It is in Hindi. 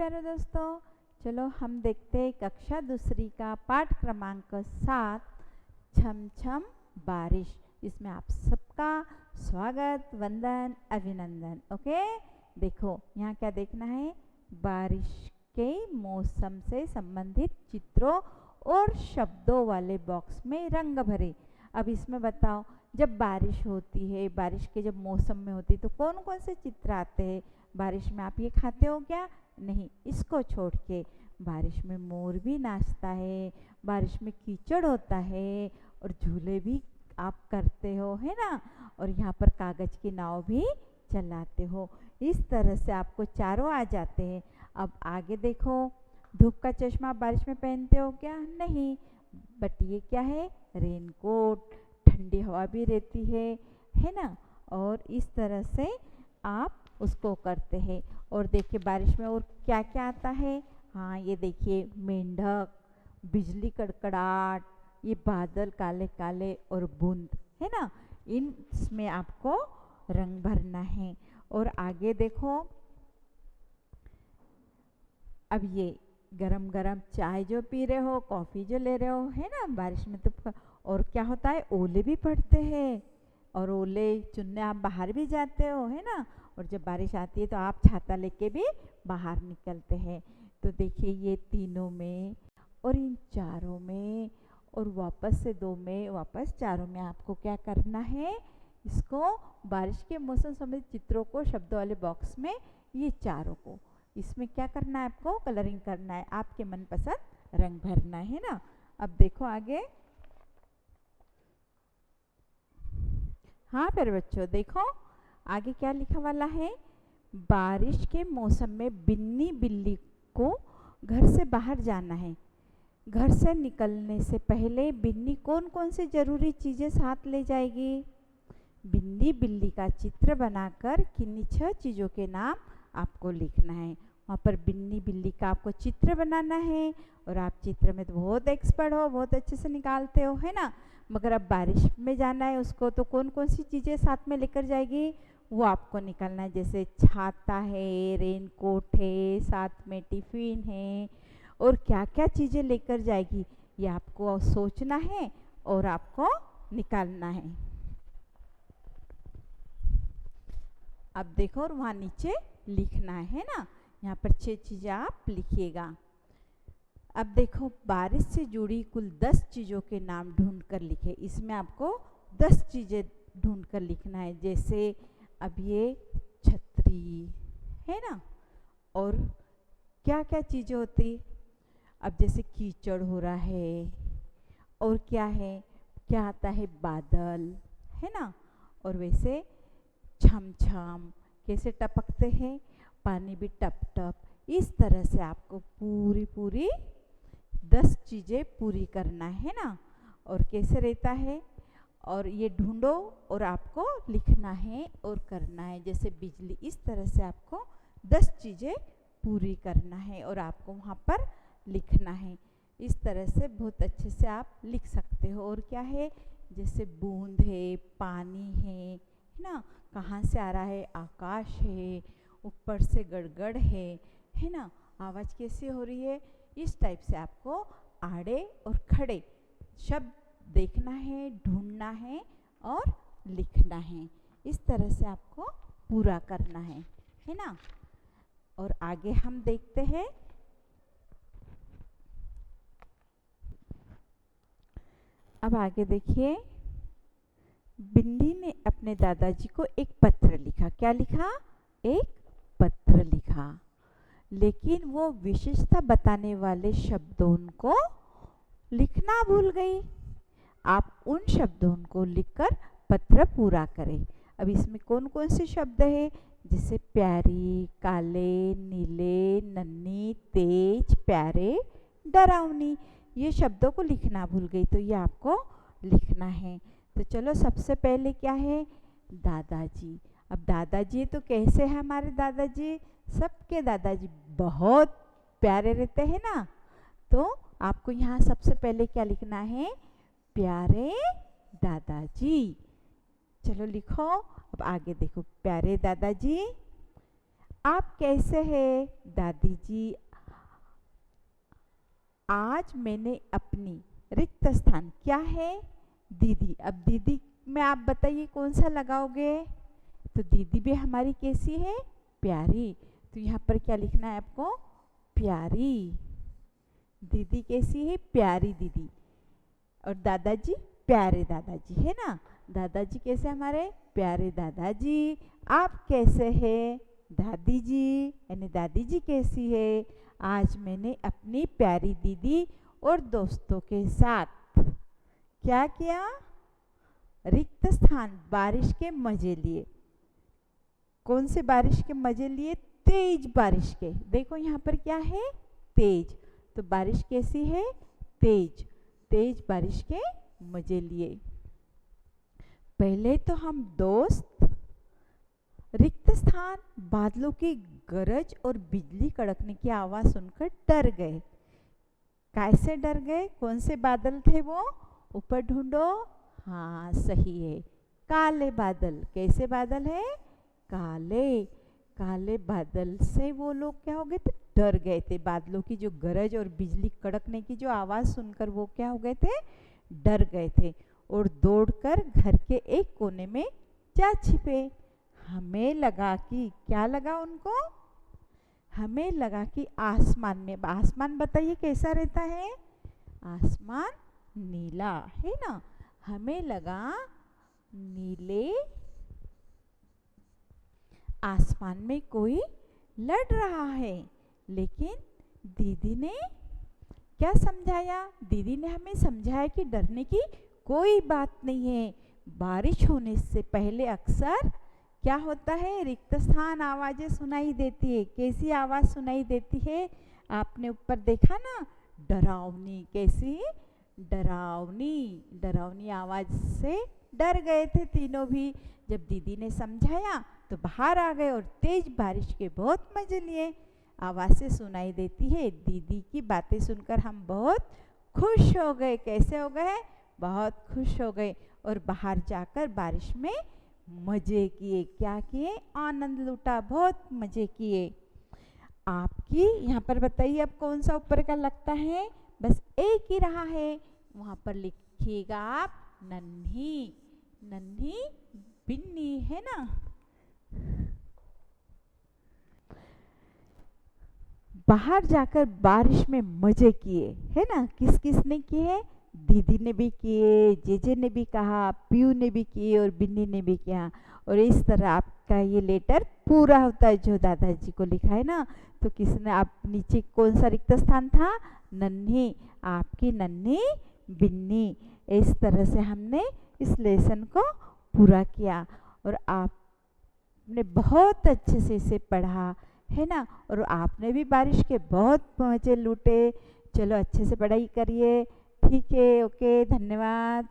प्यारे दोस्तों, चलो हम देखते हैं कक्षा दूसरी का पाठ क्रमांक 7 छम छम बारिश। इसमें आप सबका स्वागत, वंदन, अभिनंदन। ओके, देखो यहाँ क्या देखना है, बारिश के मौसम से संबंधित चित्रों और शब्दों वाले बॉक्स में रंग भरे। अब इसमें बताओ, जब बारिश होती है, बारिश के जब मौसम में होती है तो कौन कौन से चित्र आते हैं। बारिश में आप ये खाते हो क्या? नहीं, इसको छोड़ के बारिश में मोर भी नाचता है, बारिश में कीचड़ होता है और झूले भी आप करते हो, है ना। और यहाँ पर कागज की नाव भी चलाते हो। इस तरह से आपको चारों आ जाते हैं। अब आगे देखो, धूप का चश्मा बारिश में पहनते हो क्या? नहीं, बट ये क्या है, रेनकोट। ठंडी हवा भी रहती है ना। और इस तरह से आप उसको करते हैं। और देखिए बारिश में और क्या क्या आता है। हाँ, ये देखिए, मेंढक, बिजली कड़कड़ाहट, ये बादल काले काले और बूंद, है ना। इसमें आपको रंग भरना है। और आगे देखो, अब ये गरम गरम चाय जो पी रहे हो, कॉफ़ी जो ले रहे हो, है ना, बारिश में तो और क्या होता है, ओले भी पड़ते हैं। और ओले चुनने आप बाहर भी जाते हो, है ना। और जब बारिश आती है तो आप छाता लेके भी बाहर निकलते हैं। तो देखिए, ये तीनों में और इन चारों में और वापस से दो में, वापस चारों में आपको क्या करना है, इसको बारिश के मौसम संबंधित चित्रों को शब्दों वाले बॉक्स में, ये चारों को इसमें क्या करना है, आपको कलरिंग करना है, आपके मनपसंद रंग भरना है ना। अब देखो आगे। हाँ प्यारे बच्चों, देखो आगे क्या लिखा वाला है। बारिश के मौसम में बिन्नी बिल्ली को घर से बाहर जाना है। घर से निकलने से पहले बिन्नी कौन कौन सी जरूरी चीज़ें साथ ले जाएगी। बिन्नी बिल्ली का चित्र बनाकर किन्हीं 6 चीज़ों के नाम आपको लिखना है। वहाँ पर बिन्नी बिल्ली का आपको चित्र बनाना है। और आप चित्र में तो बहुत एक्सपर्ट हो, बहुत अच्छे से निकालते हो, है ना। मगर अब बारिश में जाना है उसको, तो कौन कौन सी चीज़ें साथ में लेकर जाएगी, वो आपको निकालना है। जैसे छाता है, रेनकोट है, साथ में टिफ़िन है, और क्या क्या चीज़ें लेकर जाएगी, ये आपको सोचना है और आपको निकालना है। अब देखो, और वहाँ नीचे लिखना है ना। यहाँ पर 6 चीज़ें आप लिखिएगा। अब देखो, बारिश से जुड़ी कुल 10 चीज़ों के नाम ढूंढ कर लिखे। इसमें आपको 10 चीज़ें ढूंढ कर लिखना है। जैसे अब ये छतरी है ना, और क्या क्या चीज़ें होती, अब जैसे कीचड़ हो रहा है, और क्या है, क्या आता है, बादल, है ना। और वैसे छम छम कैसे टपकते हैं, पानी भी टप टप। इस तरह से आपको पूरी 10 चीज़ें पूरी करना है ना। और कैसे रहता है, और ये ढूंढो और आपको लिखना है और करना है। जैसे बिजली, इस तरह से आपको 10 चीज़ें पूरी करना है और आपको वहाँ पर लिखना है। इस तरह से बहुत अच्छे से आप लिख सकते हो। और क्या है, जैसे बूंद है, पानी है ना, कहाँ से आ रहा है, आकाश है, ऊपर से गड़गड़ है ना, आवाज़ कैसी हो रही है। इस टाइप से आपको आड़े और खड़े शब्द देखना है, ढूंढना है और लिखना है। इस तरह से आपको पूरा करना है ना। और आगे हम देखते हैं। अब आगे देखिए, बिन्नी ने अपने दादाजी को एक पत्र लिखा। क्या लिखा? एक पत्र लिखा। लेकिन वो विशेषता बताने वाले शब्दों को लिखना भूल गई। आप उन शब्दों को लिखकर पत्र पूरा करें। अब इसमें कौन कौन से शब्द है, जैसे प्यारी, काले, नीले, नन्ही, तेज, प्यारे, डरावनी, ये शब्दों को लिखना भूल गई, तो ये आपको लिखना है। तो चलो, सबसे पहले क्या है, दादाजी। अब दादाजी तो कैसे है हमारे दादाजी, सबके दादाजी बहुत प्यारे रहते हैं ना। तो आपको यहाँ सबसे पहले क्या लिखना है, प्यारे दादाजी। चलो लिखो। अब आगे देखो, प्यारे दादाजी आप कैसे हैं दादी जी? आज मैंने अपनी रिक्त स्थान क्या है दीदी। अब दीदी में आप बताइए कौन सा लगाओगे? तो दीदी भी हमारी कैसी है? प्यारी। तो यहाँ पर क्या लिखना है आपको? प्यारी। दीदी कैसी है? प्यारी दीदी। और दादाजी? प्यारे दादाजी, है ना। दादाजी कैसे हमारे? प्यारे दादाजी। आप कैसे हैं दादी जी? यानी दादी जी कैसी है? आज मैंने अपनी प्यारी दीदी और दोस्तों के साथ क्या किया? रिक्त स्थान बारिश के मजे लिए। कौन से बारिश के मजे लिए? तेज बारिश के। देखो यहाँ पर क्या है? तेज। तो बारिश कैसी है? तेज। तेज बारिश के मजे लिए। पहले तो हम दोस्त रिक्त स्थान बादलों की गरज और बिजली कड़कने की आवाज सुनकर डर गए। कैसे डर गए? कौन से बादल थे वो? ऊपर ढूंढो। हाँ सही है, काले बादल। कैसे बादल है? काले। काले बादल से वो लोग क्या हो गए थे? डर गए थे। बादलों की जो गरज और बिजली कड़कने की जो आवाज सुनकर वो क्या हो गए थे? डर गए थे और दौड़कर घर के एक कोने में जा छिपे। हमें लगा कि क्या लगा उनको? हमें लगा कि आसमान में, आसमान बताइए कैसा रहता है? आसमान नीला, है ना। हमें लगा नीले आसमान में कोई लड़ रहा है। लेकिन दीदी ने क्या समझाया? दीदी ने हमें समझाया कि डरने की कोई बात नहीं है। बारिश होने से पहले अक्सर क्या होता है? रिक्त स्थान आवाजें सुनाई देती है। कैसी आवाज सुनाई देती है? आपने ऊपर देखा ना, डरावनी। कैसी? डरावनी। डरावनी आवाज से डर गए थे तीनों भी। जब दीदी ने समझाया तो बाहर आ गए और तेज बारिश के बहुत मजे लिए। आवाज़ें सुनाई देती है। दीदी की बातें सुनकर हम बहुत खुश हो गए। कैसे हो गए? बहुत खुश हो गए और बाहर जाकर बारिश में मजे किए। क्या किए? आनंद लूटा, बहुत मजे किए। आपकी यहाँ पर बताइए अब कौन सा ऊपर का लगता है? बस एक ही रहा है। वहाँ पर लिखिएगा आप नन्ही। नन्ही बिन्नी, है ना। बाहर जाकर बारिश में मजे किए, है ना। किस किस ने किए? दीदी ने भी किए, जेजे ने भी कहा, पीयू ने भी किए और बिन्नी ने भी किया। और इस तरह आपका ये लेटर पूरा होता है जो दादाजी को लिखा है ना। तो किसने, आप नीचे कौन सा रिक्त स्थान था? नन्ही। आपकी नन्ही बिन्नी। इस तरह से हमने इस लेसन को पूरा किया और आपने बहुत अच्छे से इसे पढ़ा, है ना। और आपने भी बारिश के बहुत मजे लूटे। चलो अच्छे से पढ़ाई करिए। ठीक है, ओके, धन्यवाद।